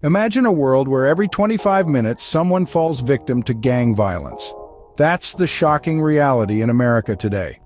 Imagine a world where every 25 minutes someone falls victim to gang violence. That's the shocking reality in America today.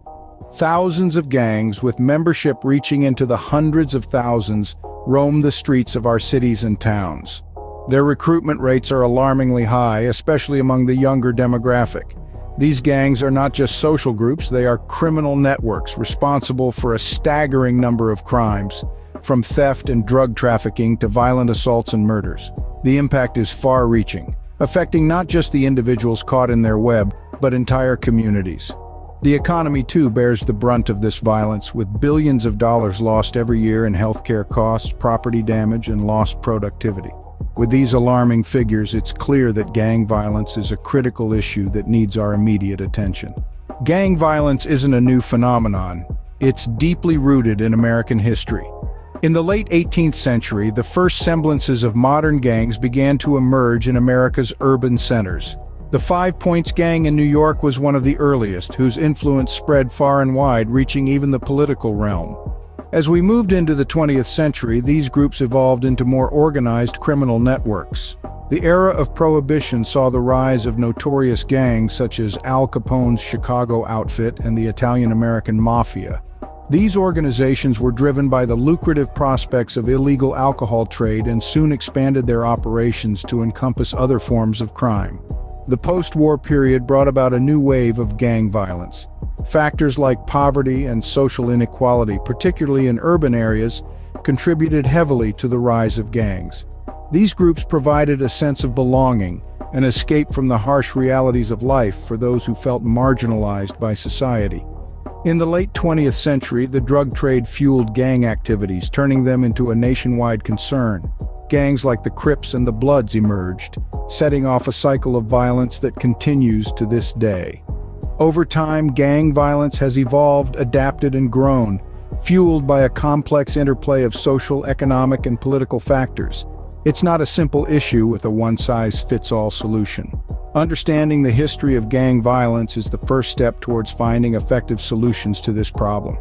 Thousands of gangs, with membership reaching into the hundreds of thousands, roam the streets of our cities and towns. Their recruitment rates are alarmingly high, especially among the younger demographic. These gangs are not just social groups, they are criminal networks responsible for a staggering number of crimes, from theft and drug trafficking to violent assaults and murders. The impact is far-reaching, affecting not just the individuals caught in their web, but entire communities. The economy too bears the brunt of this violence, with billions of dollars lost every year in healthcare costs, property damage, and lost productivity. With these alarming figures, it's clear that gang violence is a critical issue that needs our immediate attention. Gang violence isn't a new phenomenon. It's deeply rooted in American history. In the late 18th century, the first semblances of modern gangs began to emerge in America's urban centers. The Five Points Gang in New York was one of the earliest, whose influence spread far and wide, reaching even the political realm. As we moved into the 20th century, these groups evolved into more organized criminal networks. The era of Prohibition saw the rise of notorious gangs such as Al Capone's Chicago outfit and the Italian-American Mafia. These organizations were driven by the lucrative prospects of illegal alcohol trade and soon expanded their operations to encompass other forms of crime. The post-war period brought about a new wave of gang violence. Factors like poverty and social inequality, particularly in urban areas, contributed heavily to the rise of gangs. These groups provided a sense of belonging, an escape from the harsh realities of life for those who felt marginalized by society. In the late 20th century, the drug trade fueled gang activities, turning them into a nationwide concern. Gangs like the Crips and the Bloods emerged, setting off a cycle of violence that continues to this day. Over time, gang violence has evolved, adapted, and grown, fueled by a complex interplay of social, economic, and political factors. It's not a simple issue with a one-size-fits-all solution. Understanding the history of gang violence is the first step towards finding effective solutions to this problem.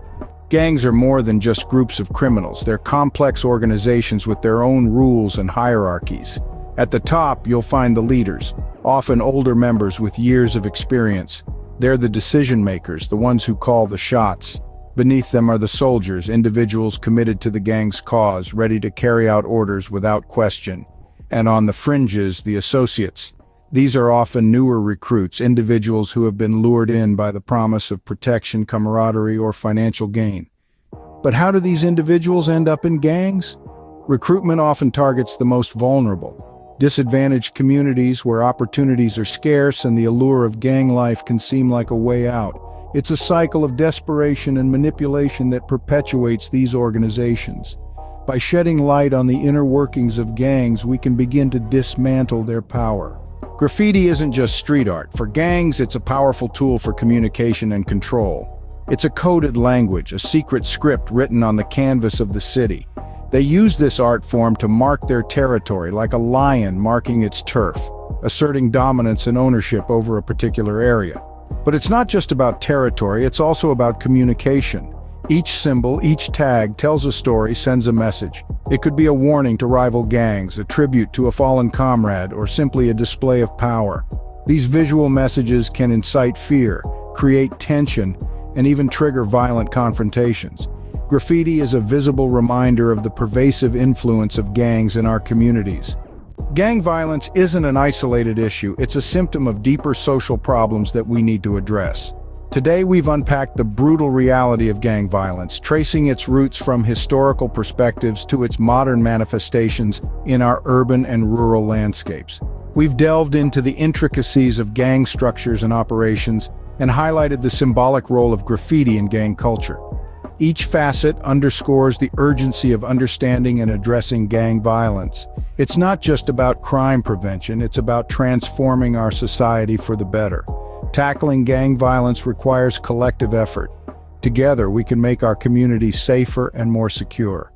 Gangs are more than just groups of criminals. They're complex organizations with their own rules and hierarchies. At the top, you'll find the leaders, often older members with years of experience. They're the decision makers, the ones who call the shots. Beneath them are the soldiers, individuals committed to the gang's cause, ready to carry out orders without question. And on the fringes, the associates. These are often newer recruits, individuals who have been lured in by the promise of protection, camaraderie, or financial gain. But how do these individuals end up in gangs? Recruitment often targets the most vulnerable, disadvantaged communities where opportunities are scarce and the allure of gang life can seem like a way out. It's a cycle of desperation and manipulation that perpetuates these organizations. By shedding light on the inner workings of gangs, we can begin to dismantle their power. Graffiti isn't just street art. For gangs, it's a powerful tool for communication and control. It's a coded language, a secret script written on the canvas of the city. They use this art form to mark their territory, like a lion marking its turf, asserting dominance and ownership over a particular area. But it's not just about territory, it's also about communication. Each symbol, each tag tells a story, sends a message. It could be a warning to rival gangs, a tribute to a fallen comrade, or simply a display of power. These visual messages can incite fear, create tension, and even trigger violent confrontations. Graffiti is a visible reminder of the pervasive influence of gangs in our communities. Gang violence isn't an isolated issue, it's a symptom of deeper social problems that we need to address. Today we've unpacked the brutal reality of gang violence, tracing its roots from historical perspectives to its modern manifestations in our urban and rural landscapes. We've delved into the intricacies of gang structures and operations, and highlighted the symbolic role of graffiti in gang culture. Each facet underscores the urgency of understanding and addressing gang violence. It's not just about crime prevention, it's about transforming our society for the better. Tackling gang violence requires collective effort. Together, we can make our communities safer and more secure.